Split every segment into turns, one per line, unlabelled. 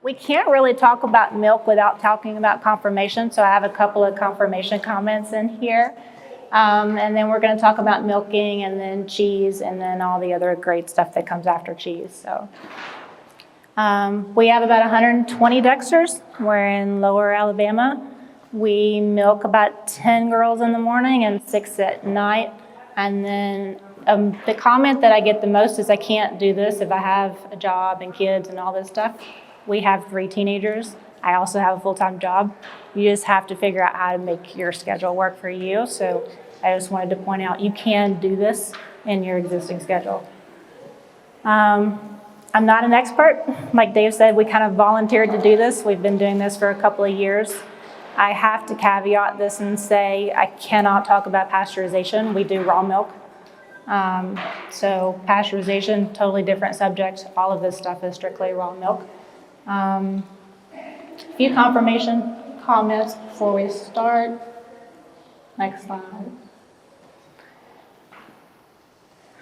We can't really talk about milk without talking about conformation, so I have a couple of conformation comments in here. And then we're going to talk about milking and then cheese and then all the other great stuff that comes after cheese. So we have about 120 Dexters. We're in Lower Alabama. We milk about 10 girls in the morning and 6 at night. And then the comment that I get the most is I can't do this if I have a job and kids and all this stuff. We have 3 teenagers. I also have a full-time job. You just have to figure out how to make your schedule work for you. So I just wanted to point out you can do this in your existing schedule. I'm not an expert. Like Dave said, we kind of volunteered to do this. We've been doing this for a couple of years. I have to caveat this and say I cannot talk about pasteurization. We do raw milk. So pasteurization, totally different subject. All of this stuff is strictly raw milk. A few confirmation comments before we start. Next slide.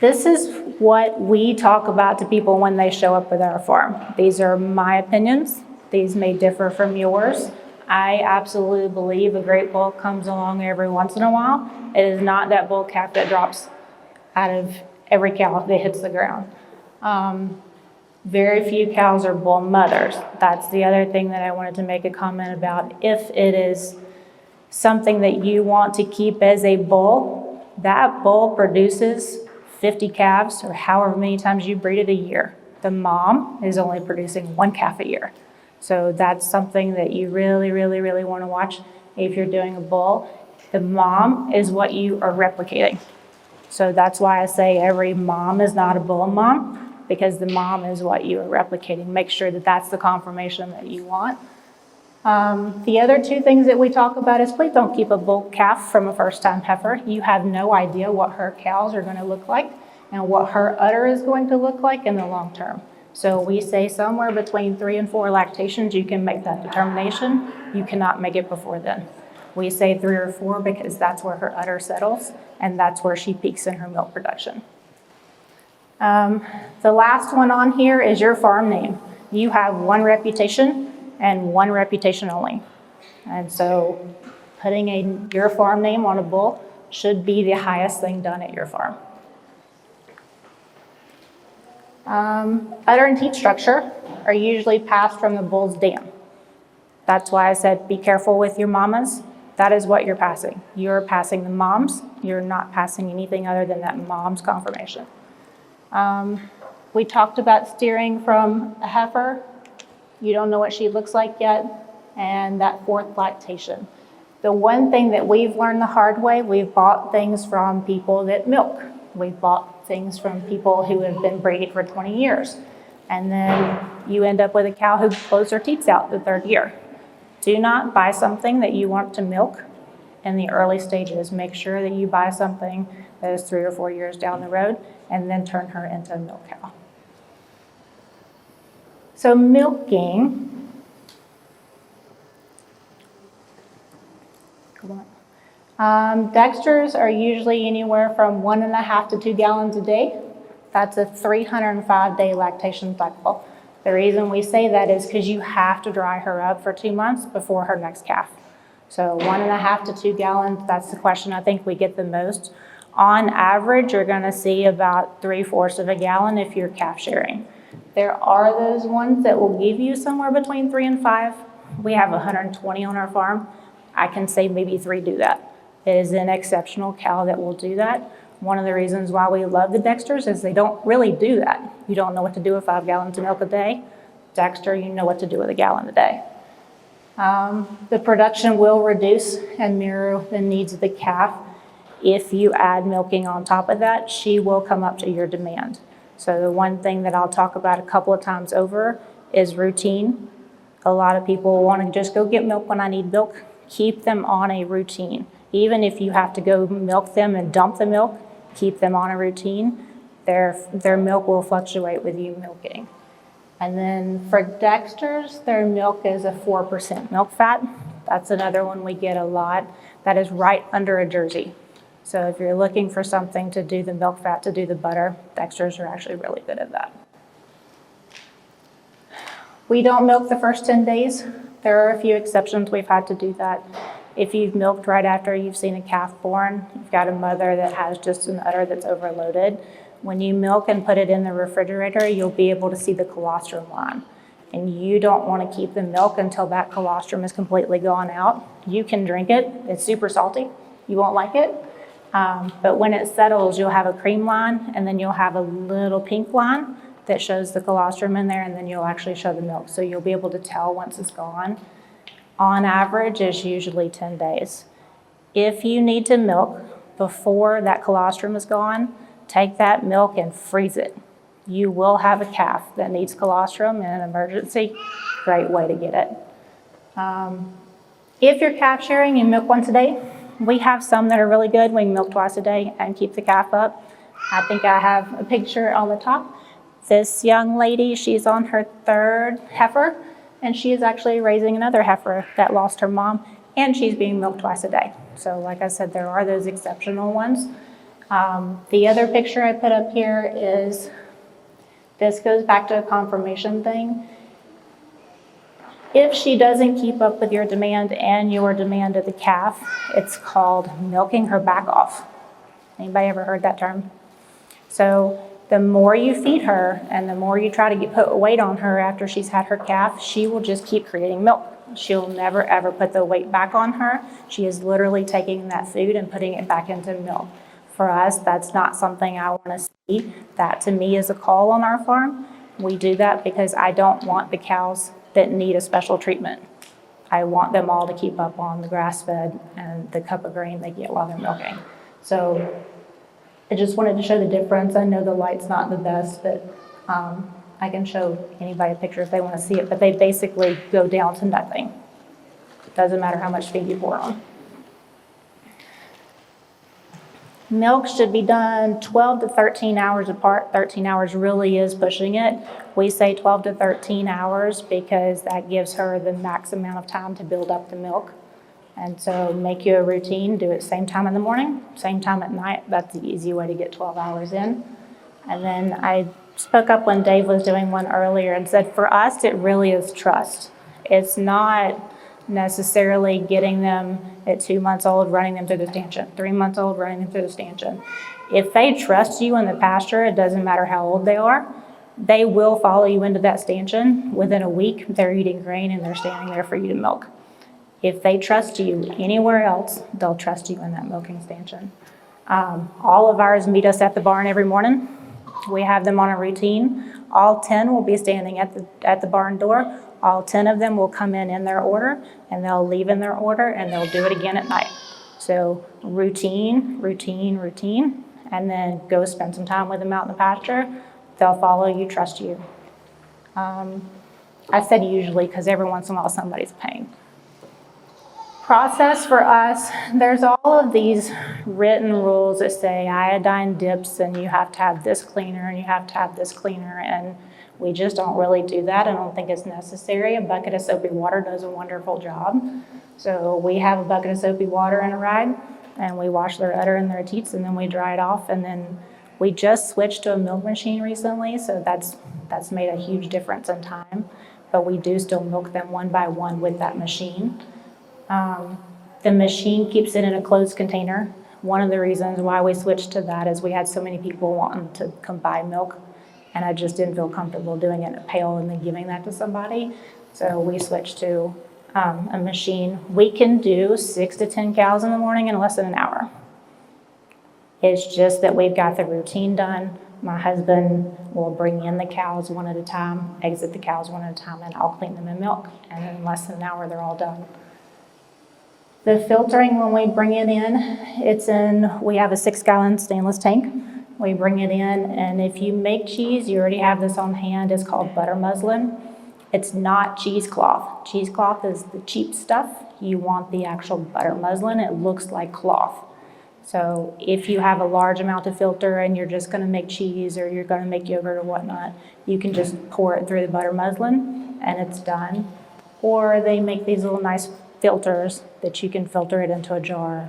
This is what we talk about to people when they show up with our farm. These are my opinions. These may differ from yours. I absolutely believe a great bull comes along every once in a while. It is not that bull calf that drops out of every cow that hits the ground. Very few cows are bull mothers. That's the other thing that I wanted to make a comment about. If it is something that you want to keep as a bull, that bull produces 50 calves or however many times you breed it a year. The mom is only producing 1 calf a year. So that's something that you really, really, really want to watch if you're doing a bull. The mom is what you are replicating. So that's why I say every mom is not a bull mom, because the mom is what you are replicating. Make sure that that's the conformation that you want. The other 2 things that we talk about is please don't keep a bull calf from a first-time heifer. You have no idea what her cows are going to look like and what her udder is going to look like in the long term. So we say somewhere between 3 and 4 lactations, you can make that determination. You cannot make it before then. We say 3 or 4 because that's where her udder settles and that's where she peaks in her milk production. The last one on here is your farm name. You have 1 reputation and 1 reputation only. And so putting your farm name on a bull should be the highest thing done at your farm. Udder and teat structure are usually passed from the bull's dam. That's why I said be careful with your mamas. That is what you're passing. You're passing the moms. You're not passing anything other than that mom's conformation. We talked about steering from a heifer. You don't know what she looks like yet. And that 4th lactation. The one thing that we've learned the hard way, we've bought things from people that milk. We've bought things from people who have been breeding for 20 years. And then you end up with a cow who blows her teats out the 3rd year. Do not buy something that you want to milk in the early stages. Make sure that you buy something that is 3 or 4 years down the road and then turn her into a milk cow. So milking, Dexters are usually anywhere from 1.5 to 2 gallons a day. That's a 305-day lactation cycle. The reason we say that is because you have to dry her up for 2 months before her next calf. So 1.5 to 2 gallons, that's the question I think we get the most. On average, you're going to see about 3/4 of a gallon if you're calf sharing. There are those ones that will give you somewhere between 3 and 5. We have 120 on our farm. I can say maybe 3 do that. It is an exceptional cow that will do that. One of the reasons why we love the Dexters is they don't really do that. You don't know what to do with 5 gallons of milk a day. Dexter, you know what to do with a gallon a day. The production will reduce and mirror the needs of the calf. If you add milking on top of that, she will come up to your demand. So the one thing that I'll talk about a couple of times over is routine. A lot of people want to just go get milk when I need milk. Keep them on a routine. Even if you have to go milk them and dump the milk, keep them on a routine. Their milk will fluctuate with you milking. And then for Dexters, their milk is a 4% milk fat. That's another one we get a lot. That is right under a Jersey. So if you're looking for something to do the milk fat, to do the butter, Dexters are actually really good at that. We don't milk the first 10 days. There are a few exceptions we've had to do that. If you've milked right after you've seen a calf born, you've got a mother that has just an udder that's overloaded, when you milk and put it in the refrigerator, you'll be able to see the colostrum line. And you don't want to keep the milk until that colostrum is completely gone out. You can drink it. It's super salty. You won't like it. But when it settles, you'll have a cream line, and then you'll have a little pink line that shows the colostrum in there, and then you'll actually show the milk. So you'll be able to tell once it's gone. On average, it's usually 10 days. If you need to milk before that colostrum is gone, take that milk and freeze it. You will have a calf that needs colostrum in an emergency. Great way to get it. If you're calf sharing, you milk once a day. We have some that are really good. We milk twice a day and keep the calf up. I think I have a picture on the top. This young lady, she's on her 3rd heifer, and she is actually raising another heifer that lost her mom, and she's being milked twice a day. So like I said, there are those exceptional ones. The other picture I put up here is, this goes back to a confirmation thing. If she doesn't keep up with your demand and your demand of the calf, it's called milking her back off. Anybody ever heard that term? So the more you feed her and the more you try to put weight on her after she's had her calf, she will just keep creating milk. She'll never ever put the weight back on her. She is literally taking that food and putting it back into milk. For us, that's not something I want to see. That to me is a call on our farm. We do that because I don't want the cows that need a special treatment. I want them all to keep up on the grass fed and the cup of grain they get while they're milking. So I just wanted to show the difference. I know the light's not the best, but I can show anybody a picture if they want to see it, but they basically go down to nothing. It doesn't matter how much feed you pour on. Milk should be done 12 to 13 hours apart. 13 hours really is pushing it. We say 12 to 13 hours because that gives her the max amount of time to build up the milk. And so make you a routine, do it same time in the morning, same time at night. That's the easy way to get 12 hours in. And then I spoke up when Dave was doing one earlier and said, for us, it really is trust. It's not necessarily getting them at 2 months old, running them through the stanchion, 3 months old, running them through the stanchion. If they trust you in the pasture, it doesn't matter how old they are, they will follow you into that stanchion. Within a week, they're eating grain and they're standing there for you to milk. If they trust you anywhere else, they'll trust you in that milking stanchion. All of ours meet us at the barn every morning. We have them on a routine. All 10 will be standing at the barn door. All 10 of them will come in their order, and they'll leave in their order, and they'll do it again at night. So routine, routine, routine, and then go spend some time with them out in the pasture. They'll follow you, trust you. I said usually because every once in a while somebody's paying. Process for us, there's all of these written rules that say iodine dips and you have to have this cleaner and you have to have this cleaner, and we just don't really do that. I don't think it's necessary. A bucket of soapy water does a wonderful job. So we have a bucket of soapy water in a ride, and we wash their udder and their teats, and then we dry it off, and then we just switched to a milk machine recently, so that's made a huge difference in time, but we do still milk them one by one with that machine. The machine keeps it in a closed container. One of the reasons why we switched to that is we had so many people wanting to come buy milk, and I just didn't feel comfortable doing it in a pail and then giving that to somebody. So we switched to a machine. We can do 6 to 10 cows in the morning in less than an hour. It's just that we've got the routine done. My husband will bring in the cows one at a time, exit the cows one at a time, and I'll clean them and milk. And in less than an hour, they're all done. The filtering, when we bring it in, we have a 6-gallon stainless tank. We bring it in, and if you make cheese, you already have this on hand. It's called butter muslin. It's not cheesecloth. Cheesecloth is the cheap stuff. You want the actual butter muslin. It looks like cloth. So if you have a large amount to filter and you're just going to make cheese or you're going to make yogurt or whatnot, you can just pour it through the butter muslin and it's done. Or they make these little nice filters that you can filter it into a jar.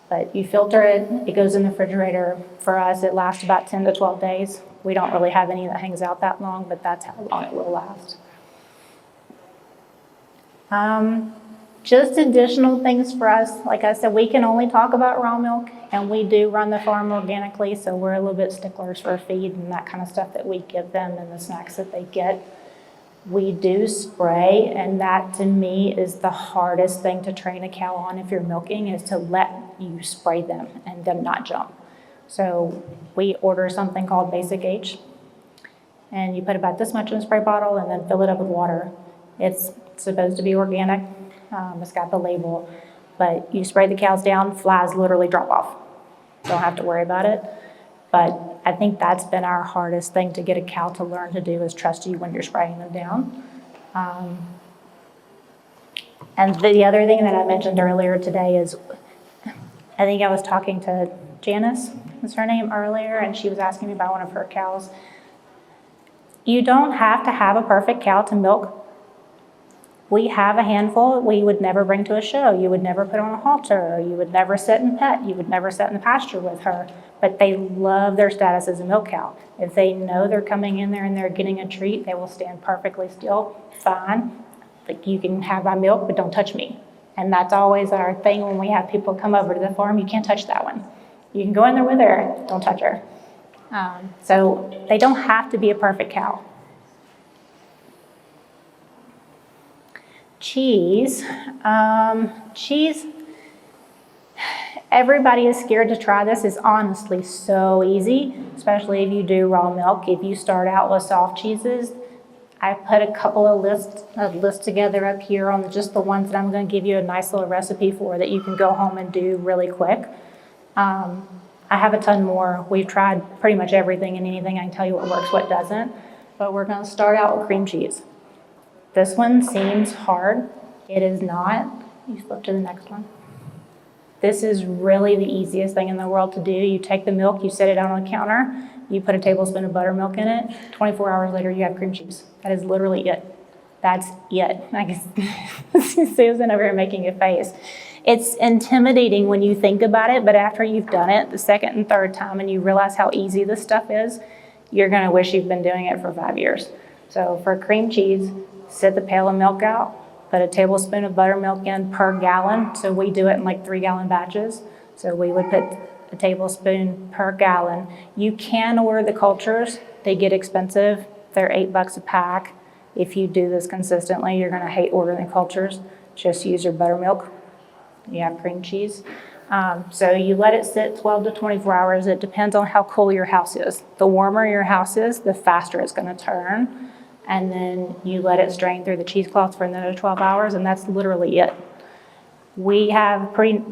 But you filter it, it goes in the refrigerator. For us, it lasts about 10 to 12 days. We don't really have any that hangs out that long, but that's how long it will last. Just additional things for us. Like I said, we can only talk about raw milk, and we do run the farm organically, so we're a little bit sticklers for feed and that kind of stuff that we give them and the snacks that they get. We do spray, and that to me is the hardest thing to train a cow on if you're milking, is to let you spray them and them not jump. So we order something called Basic H, and you put about this much in a spray bottle and then fill it up with water. It's supposed to be organic. It's got the label, but you spray the cows down, flies literally drop off. Don't have to worry about it. But I think that's been our hardest thing to get a cow to learn to do, is trust you when you're spraying them down. And the other thing that I mentioned earlier today is, I think I was talking to Janice, was her name, earlier, and she was asking me about one of her cows. You don't have to have a perfect cow to milk. We have a handful we would never bring to a show. You would never put on a halter, or you would never sit and pet. You would never sit in the pasture with her. But they love their status as a milk cow. If they know they're coming in there and they're getting a treat, they will stand perfectly still, fine. Like, you can have my milk, but don't touch me. And that's always our thing when we have people come over to the farm. You can't touch that one. You can go in there with her, don't touch her. So they don't have to be a perfect cow. Cheese. Cheese, everybody is scared to try this. It's honestly so easy, especially if you do raw milk. If you start out with soft cheeses, I put a couple of lists together up here on just the ones that I'm going to give you a nice little recipe for that you can go home and do really quick. I have a ton more. We've tried pretty much everything and anything. I can tell you what works, what doesn't. But we're going to start out with cream cheese. This one seems hard. It is not. You flip to the next one. This is really the easiest thing in the world to do. You take the milk, you set it out on the counter, you put a tablespoon of buttermilk in it, 24 hours later you have cream cheese. That is literally it. That's it. I can see Susan over here making a face. It's intimidating when you think about it, but after you've done it the second and third time and you realize how easy this stuff is, you're gonna wish you've been doing it for 5 years. So for cream cheese, set the pail of milk out, put a tablespoon of buttermilk in per gallon. So we do it in like 3-gallon batches. So we would put a tablespoon per gallon. You can order the cultures. They get expensive. They're $8 a pack. If you do this consistently, you're gonna hate ordering the cultures. Just use your buttermilk. You have cream cheese. So you let it sit 12 to 24 hours. It depends on how cool your house is. The warmer your house is, the faster it's gonna turn. And then you let it strain through the cheesecloth for another 12 hours, and that's literally it. We have a pretty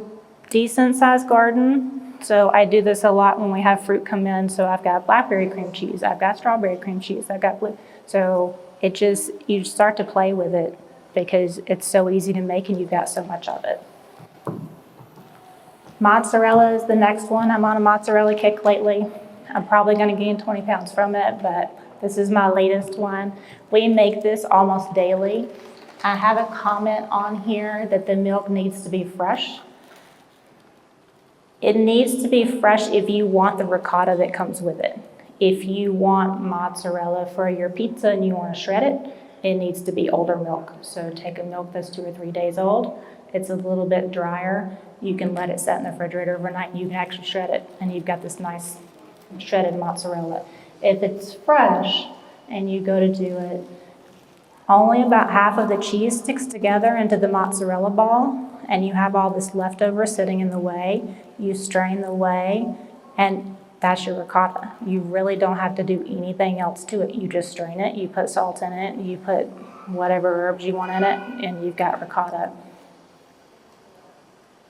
decent sized garden, so I do this a lot when we have fruit come in. So I've got blackberry cream cheese, I've got strawberry cream cheese, I've got blue. So it just, you start to play with it because it's so easy to make and you've got so much of it. Mozzarella is the next one. I'm on a mozzarella kick lately. I'm probably gonna gain 20 pounds from it, but this is my latest one. We make this almost daily. I have a comment on here that the milk needs to be fresh. It needs to be fresh if you want the ricotta that comes with it. If you want mozzarella for your pizza and you want to shred it, it needs to be older milk. So take a milk that's 2 or 3 days old. It's a little bit drier. You can let it set in the refrigerator overnight and you can actually shred it, and you've got this nice shredded mozzarella. If it's fresh and you go to do it, only about half of the cheese sticks together into the mozzarella ball, and you have all this leftover sitting in the whey. You strain the whey, and that's your ricotta. You really don't have to do anything else to it. You just strain it, you put salt in it, you put whatever herbs you want in it, and you've got ricotta.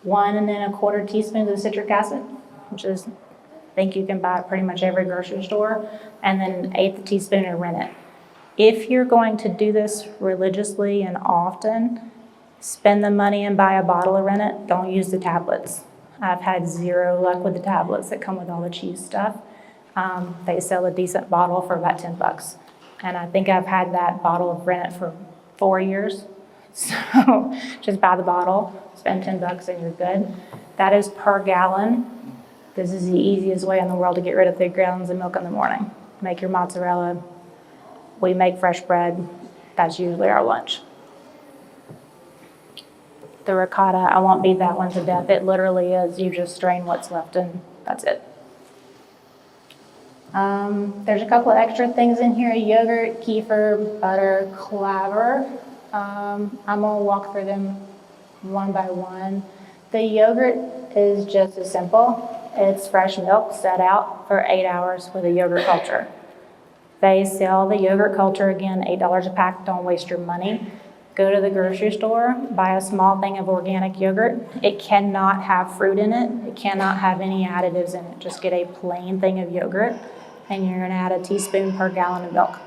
1 1/4 teaspoons of citric acid, which is, I think you can buy it pretty much every grocery store, and then 1/8 teaspoon of rennet. If you're going to do this religiously and often, spend the money and buy a bottle of rennet. Don't use the tablets. I've had 0 luck with the tablets that come with all the cheese stuff. They sell a decent bottle for about $10. And I think I've had that bottle of rennet for 4 years. So just buy the bottle, spend $10 and you're good. That is per gallon. This is the easiest way in the world to get rid of 3 gallons of milk in the morning. Make your mozzarella. We make fresh bread. That's usually our lunch. The ricotta, I won't beat that one to death. It literally is, you just strain what's left and that's it. There's a couple of extra things in here: yogurt, kefir, butter, clabber. I'm gonna walk through them one by one. The yogurt is just as simple. It's fresh milk set out for 8 hours with a yogurt culture. They sell the yogurt culture, again, $8 a pack. Don't waste your money. Go to the grocery store, buy a small thing of organic yogurt. It cannot have fruit in it. It cannot have any additives in it. Just get a plain thing of yogurt, and you're gonna add a teaspoon per gallon of milk.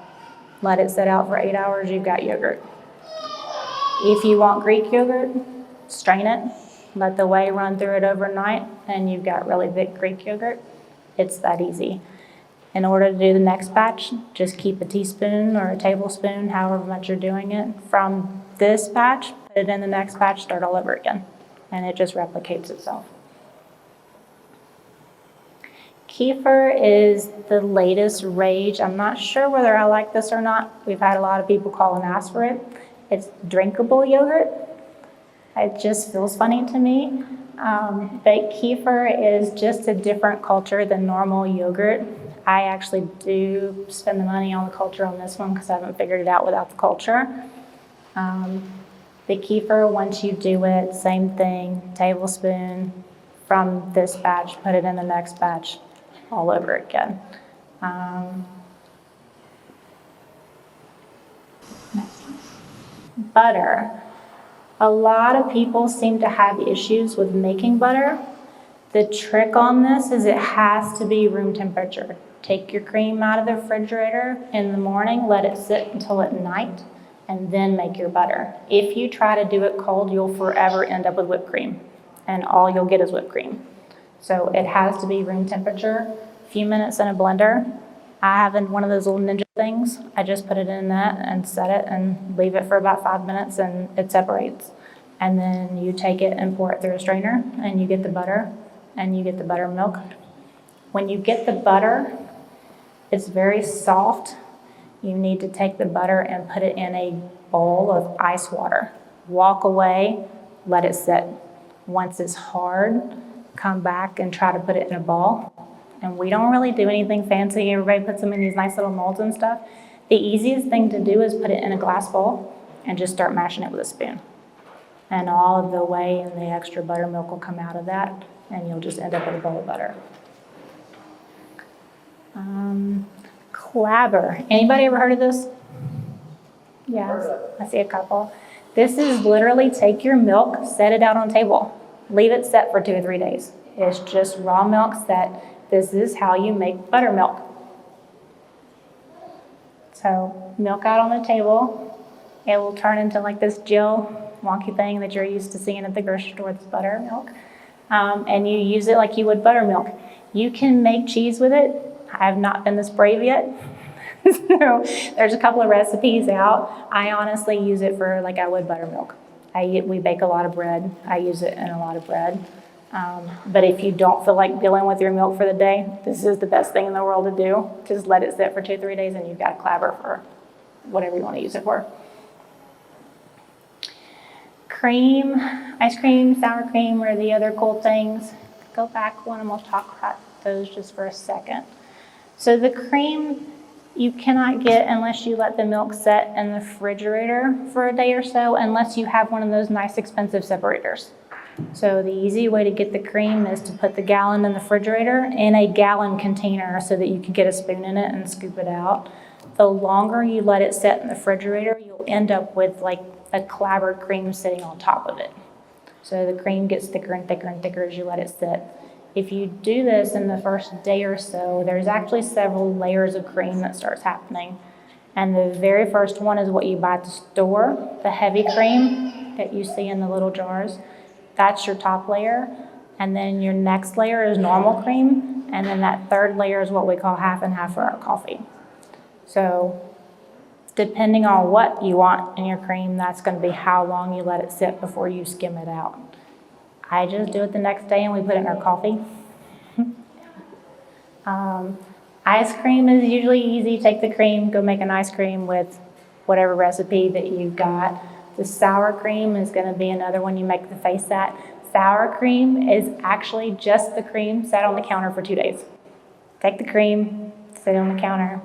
Let it sit out for 8 hours, you've got yogurt. If you want Greek yogurt, strain it, let the whey run through it overnight, and you've got really thick Greek yogurt. It's that easy. In order to do the next batch, just keep a teaspoon or a tablespoon, however much you're doing it, from this batch, put it in the next batch, start all over again, and it just replicates itself. Kefir is the latest rage. I'm not sure whether I like this or not. We've had a lot of people call and ask for it. It's drinkable yogurt. It just feels funny to me. But kefir is just a different culture than normal yogurt. I actually do spend the money on the culture on this one because I haven't figured it out without the culture. The kefir, once you do it, same thing, tablespoon from this batch, put it in the next batch, all over again. Butter. A lot of people seem to have issues with making butter. The trick on this is it has to be room temperature. Take your cream out of the refrigerator in the morning, let it sit until at night, and then make your butter. If you try to do it cold, you'll forever end up with whipped cream, and all you'll get is whipped cream. So it has to be room temperature. A few minutes in a blender. I have one of those little ninja things. I just put it in that and set it and leave it for about 5 minutes and it separates. And then you take it and pour it through a strainer and you get the butter and you get the buttermilk. When you get the butter, it's very soft. You need to take the butter and put it in a bowl of ice water. Walk away, let it sit. Once it's hard, come back and try to put it in a ball. And we don't really do anything fancy. Everybody puts them in these nice little molds and stuff. The easiest thing to do is put it in a glass bowl and just start mashing it with a spoon. And all of the whey and the extra buttermilk will come out of that, and you'll just end up with a bowl of butter. Clabber. Anybody ever heard of this? Yeah, I see a couple. This is literally take your milk, set it out on a table. Leave it set for 2 or 3 days. It's just raw milk set. This is how you make buttermilk. So milk out on the table. It will turn into like this gel wonky thing that you're used to seeing at the grocery store with buttermilk. And you use it like you would buttermilk. You can make cheese with it. I have not been this brave yet. So there's a couple of recipes out. I honestly use it for like I would buttermilk. We bake a lot of bread. I use it in a lot of bread. But if you don't feel like dealing with your milk for the day, this is the best thing in the world to do. Just let it sit for 2 or 3 days and you've got a clabber for whatever you want to use it for. Cream, ice cream, sour cream are the other cool things. Go back one and we'll talk about those just for a second. So the cream you cannot get unless you let the milk set in the refrigerator for a day or so, unless you have one of those nice expensive separators. So the easy way to get the cream is to put the gallon in the refrigerator in a gallon container so that you can get a spoon in it and scoop it out. The longer you let it set in the refrigerator, you'll end up with like a clabbered cream sitting on top of it. So the cream gets thicker and thicker and thicker as you let it sit. If you do this in the first day or so, there's actually several layers of cream that starts happening. And the very first one is what you buy at the store, the heavy cream that you see in the little jars. That's your top layer. And then your next layer is normal cream. And then that third layer is what we call half and half for our coffee. So Depending on what you want in your cream, that's going to be how long you let it sit before you skim it out. I just do it the next day and we put it in our coffee. Ice cream is usually easy. Take the cream, go make an ice cream with whatever recipe that you've got. The sour cream is going to be another one you make the face at. Sour cream is actually just the cream sat on the counter for 2 days. Take the cream, sit it on the counter.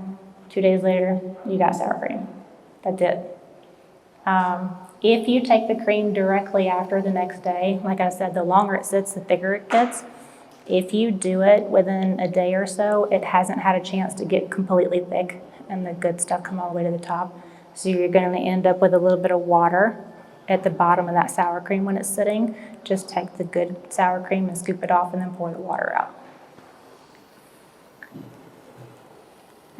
2 days later, you got sour cream. That's it. If you take the cream directly after the next day, like I said, the longer it sits, the thicker it gets. If you do it within a day or so, it hasn't had a chance to get completely thick and the good stuff come all the way to the top. So you're going to end up with a little bit of water at the bottom of that sour cream when it's sitting. Just take the good sour cream and scoop it off and then pour the water out.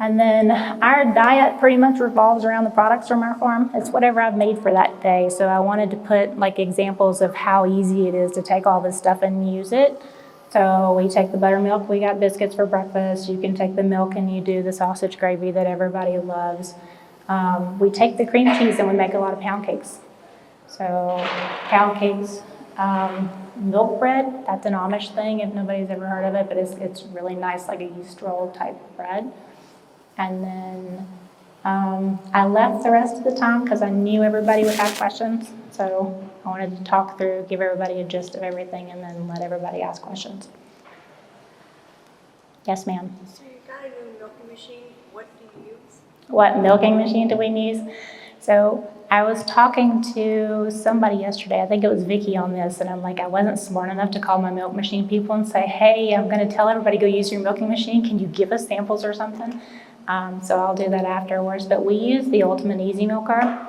And then our diet pretty much revolves around the products from our farm. It's whatever I've made for that day. So I wanted to put like examples of how easy it is to take all this stuff and use it. So we take the buttermilk, we got biscuits for breakfast. You can take the milk and you do the sausage gravy that everybody loves. We take the cream cheese and we make a lot of pound cakes. So pound cakes, milk bread, that's an Amish thing if nobody's ever heard of it, but it's really nice, like a yeast roll type bread. And then I left the rest of the time because I knew everybody would have questions. So I wanted to talk through, give everybody a gist of everything, and then let everybody ask questions. Yes, ma'am.
So you got a new milking machine. What do you use?
What milking machine do we use? So I was talking to somebody yesterday, I think it was Vicky on this, and I'm like, I wasn't smart enough to call my milk machine people and say, hey, I'm going to tell everybody go use your milking machine. Can you give us samples or something? So I'll do that afterwards. But we use the Ultimate Easy Milker.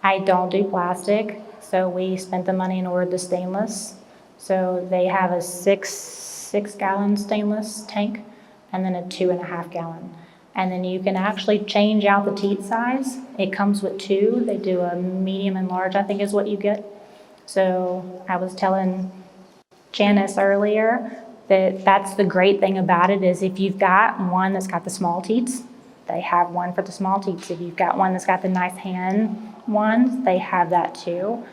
I don't do plastic, so we spent the money and ordered the stainless. So they have a six gallon stainless tank and then a 2.5 gallon. And then you can actually change out the teat size. It comes with 2. They do a medium and large, I think is what you get. So I was telling Janice earlier that that's the great thing about it is if you've got one that's got the small teats, they have one for the small teats. If you've got one that's got the nice hand ones, they have that too.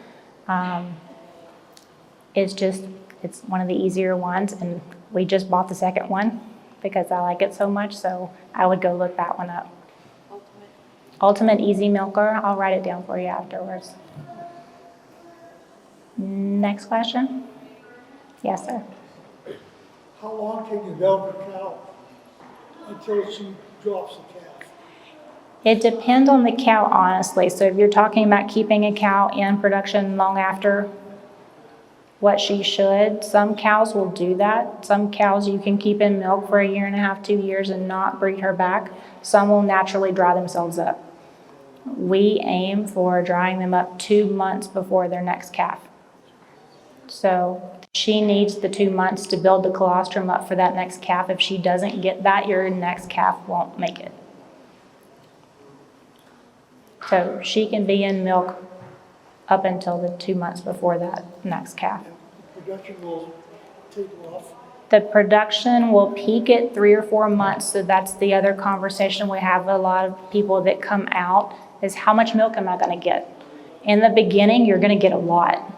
It's one of the easier ones, and we just bought the second one because I like it so much, so I would go look that one up. Ultimate Easy Milker. I'll write it down for you afterwards. Next question? Yes, sir.
How long can you milk a cow until she drops the calf?
It depends on the cow, honestly. So if you're talking about keeping a cow in production long after what she should, some cows will do that. Some cows you can keep in milk for 1.5 years, 2 years and not breed her back. Some will naturally dry themselves up. We aim for drying them up 2 months before their next calf. So she needs the 2 months to build the colostrum up for that next calf. If she doesn't get that, your next calf won't make it. So she can be in milk up until the 2 months before that next calf.
The production will take off.
The production will peak at 3 or 4 months. So that's the other conversation we have with a lot of people that come out is how much milk am I going to get? In the beginning, you're going to get a lot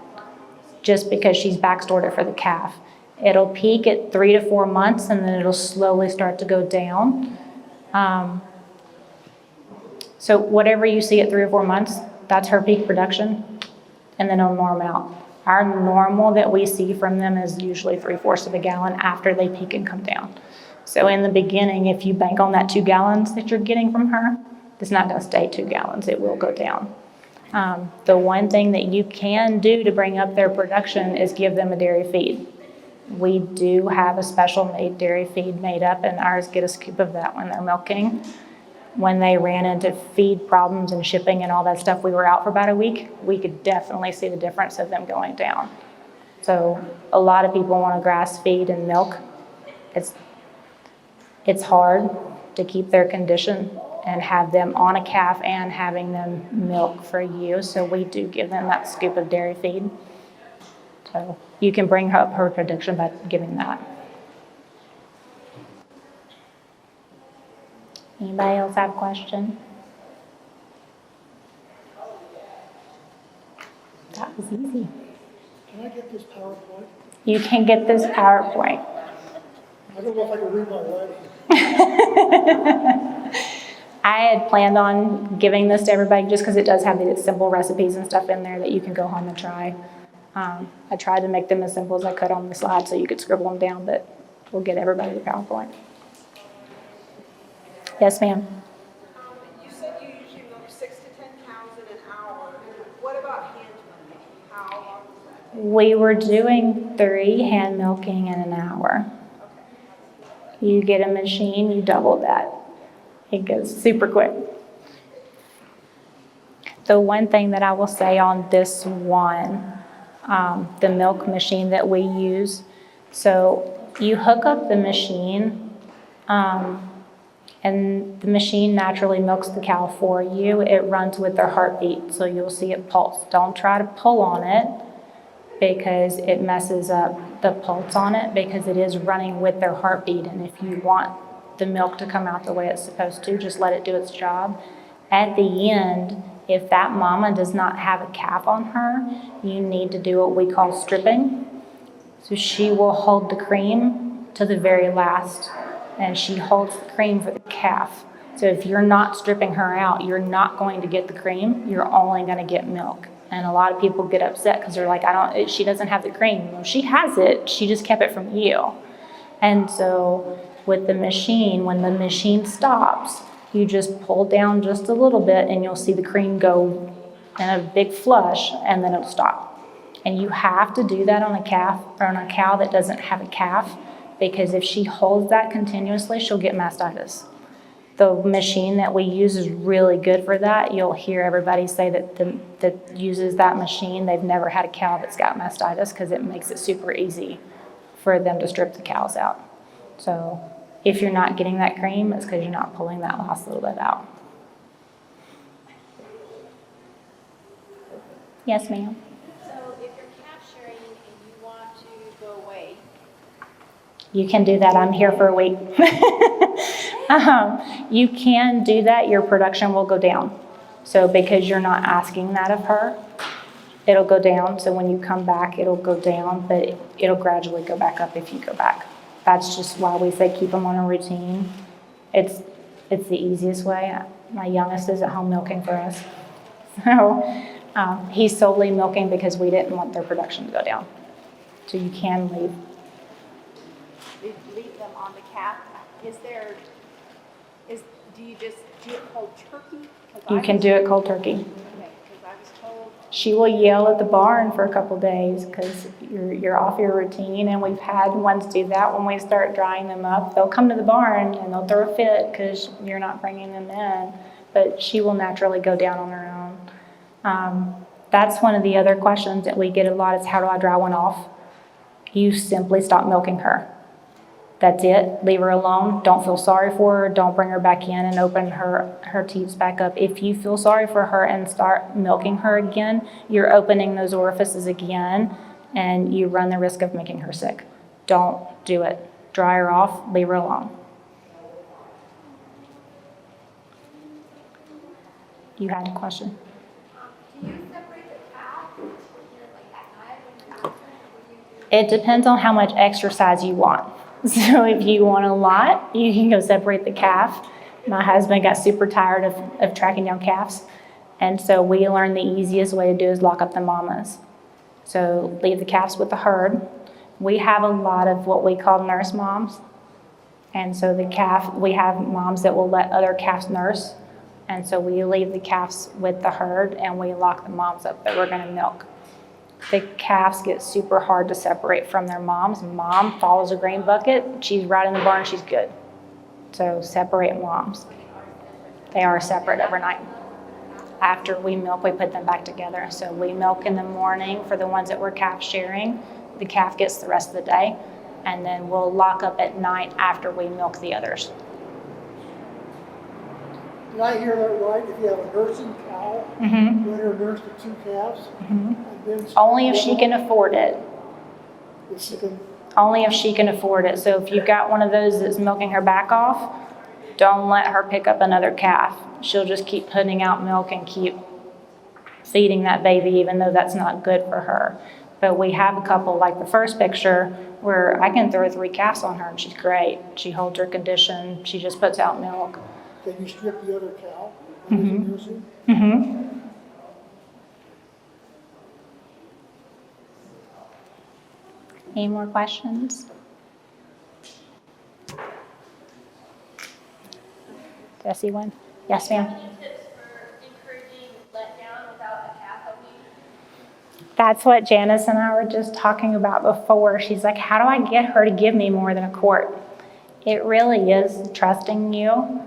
just because she's backstored it for the calf. It'll peak at 3 to 4 months and then it'll slowly start to go down. So whatever you see at 3 or 4 months, that's her peak production, and then it'll norm out. Our normal that we see from them is usually 3/4 of a gallon after they peak and come down. So in the beginning, if you bank on that 2 gallons that you're getting from her, it's not gonna stay 2 gallons, it will go down. The one thing that you can do to bring up their production is give them a dairy feed. We do have a special made dairy feed made up, and ours get a scoop of that when they're milking. When they ran into feed problems and shipping and all that stuff, we were out for about a week. We could definitely see the difference of them going down. So a lot of people want to grass feed and milk. It's hard to keep their condition and have them on a calf and having them milk for you. So we do give them that scoop of dairy feed. So you can bring up her production by giving that. Anybody else have a question? easy.
Can I get this PowerPoint?
You can get this PowerPoint.
I don't know if I can read my writing.
I had planned on giving this to everybody just because it does have these simple recipes and stuff in there that you can go home and try. I tried to make them as simple as I could on the slide so you could scribble them down, but we'll get everybody the PowerPoint. Yes, ma'am.
You said you usually milk 6 to 10 cows in an hour. What about hand milking? How long is that?
We were doing 3 hand milking in an hour. You get a machine, you double that. It goes super quick. The one thing that I will say on this one, the milk machine that we use, so you hook up the machine, and the machine naturally milks the cow for you. It runs with their heartbeat, so you'll see it pulse. Don't try to pull on it because it messes up the pulse on it because it is running with their heartbeat. And if you want the milk to come out the way it's supposed to, just let it do its job. At the end, if that mama does not have a calf on her, you need to do what we call stripping. So she will hold the cream to the very last, and she holds the cream for the calf. So if you're not stripping her out, you're not going to get the cream, you're only going to get milk. And a lot of people get upset because they're like, she doesn't have the cream. Well, she has it, she just kept it from you. And so with the machine, when the machine stops, you just pull down just a little bit and you'll see the cream go in a big flush and then it'll stop. And you have to do that on a calf or on a cow that doesn't have a calf, because if she holds that continuously, she'll get mastitis. The machine that we use is really good for that. You'll hear everybody say that uses that machine, they've never had a cow that's got mastitis because it makes it super easy for them to strip the cows out. So if you're not getting that cream, it's because you're not pulling that last little bit out. Yes, ma'am.
So if you're calf sharing and you want to go away,
You can do that. I'm here for a week. You can do that. Your production will go down. So because you're not asking that of her, it'll go down. So when you come back, it'll go down, but it'll gradually go back up if you go back. That's just why we say keep them on a routine. It's the easiest way. My youngest is at home milking for us. So he's solely milking because we didn't want their production to go down. So you can leave.
leave them on the calf. Do you just do it cold turkey?
You can do it cold turkey.
Okay, because I was told.
She will yell at the barn for a couple days because you're off your routine, and we've had ones do that when we start drying them up. They'll come to the barn and they'll throw a fit because you're not bringing them in, but she will naturally go down on her own. That's one of the other questions that we get a lot is how do I dry one off? You simply stop milking her. That's it. Leave her alone. Don't feel sorry for her. Don't bring her back in and open her teats back up. If you feel sorry for her and start milking her again, you're opening those orifices again, and you run the risk of making her sick. Don't do it. Dry her off. Leave her alone. You had a question?
Do you separate the calf, like at night when you're absent, or do you do?
It depends on how much exercise you want. So if you want a lot, you can go separate the calf. My husband got super tired of tracking down calves. And so we learned the easiest way to do is lock up the mamas. So leave the calves with the herd. We have a lot of what we call nurse moms. And so we have moms that will let other calves nurse. And so we leave the calves with the herd and we lock the moms up that we're gonna milk. The calves get super hard to separate from their moms. Mom follows a green bucket. She's right in the barn. She's good. So separate moms. They are separate overnight. After we milk, we put them back together. So we milk in the morning for the ones that we're calf sharing. The calf gets the rest of the day. And then we'll lock up at night after we milk the others.
Did I hear that right? If you have a nursing cow,
Mm-hmm.
let her nurse the 2 calves,
Mm-hmm.
and then
Only if she can afford it.
If she can,
Only if she can afford it. So if you've got one of those that's milking her back off, don't let her pick up another calf. She'll just keep putting out milk and keep feeding that baby, even though that's not good for her. But we have a couple, like the first picture, where I can throw 3 calves on her and she's great. She holds her condition, she just puts out milk.
Can you strip the other cow? Mm-hmm.
Mm-hmm. Any more questions? Did I see one? Yes, ma'am.
Any tips for encouraging letdown without a calf helping?
That's what Janice and I were just talking about before. She's like, how do I get her to give me more than a quart? It really is trusting you.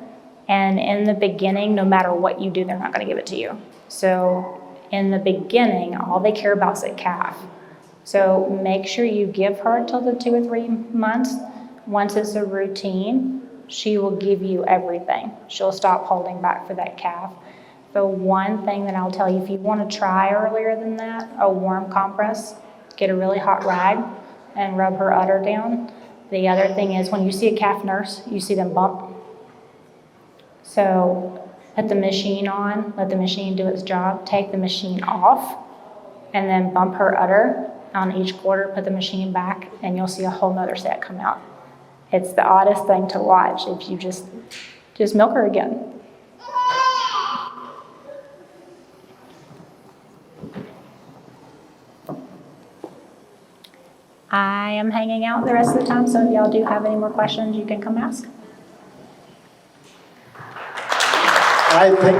And in the beginning, no matter what you do, they're not going to give it to you. So in the beginning, all they care about is a calf. So make sure you give her till the 2 or 3 months. Once it's a routine, she will give you everything. She'll stop holding back for that calf. The one thing that I'll tell you, if you want to try earlier than that, a warm compress, get a really hot rag and rub her udder down. The other thing is when you see a calf nurse, you see them bump. So put the machine on, let the machine do its job, take the machine off, and then bump her udder on each quarter, put the machine back, and you'll see a whole nother set come out. It's the oddest thing to watch if you just milk her again. I am hanging out the rest of the time, so if y'all do have any more questions, you can come ask.
I think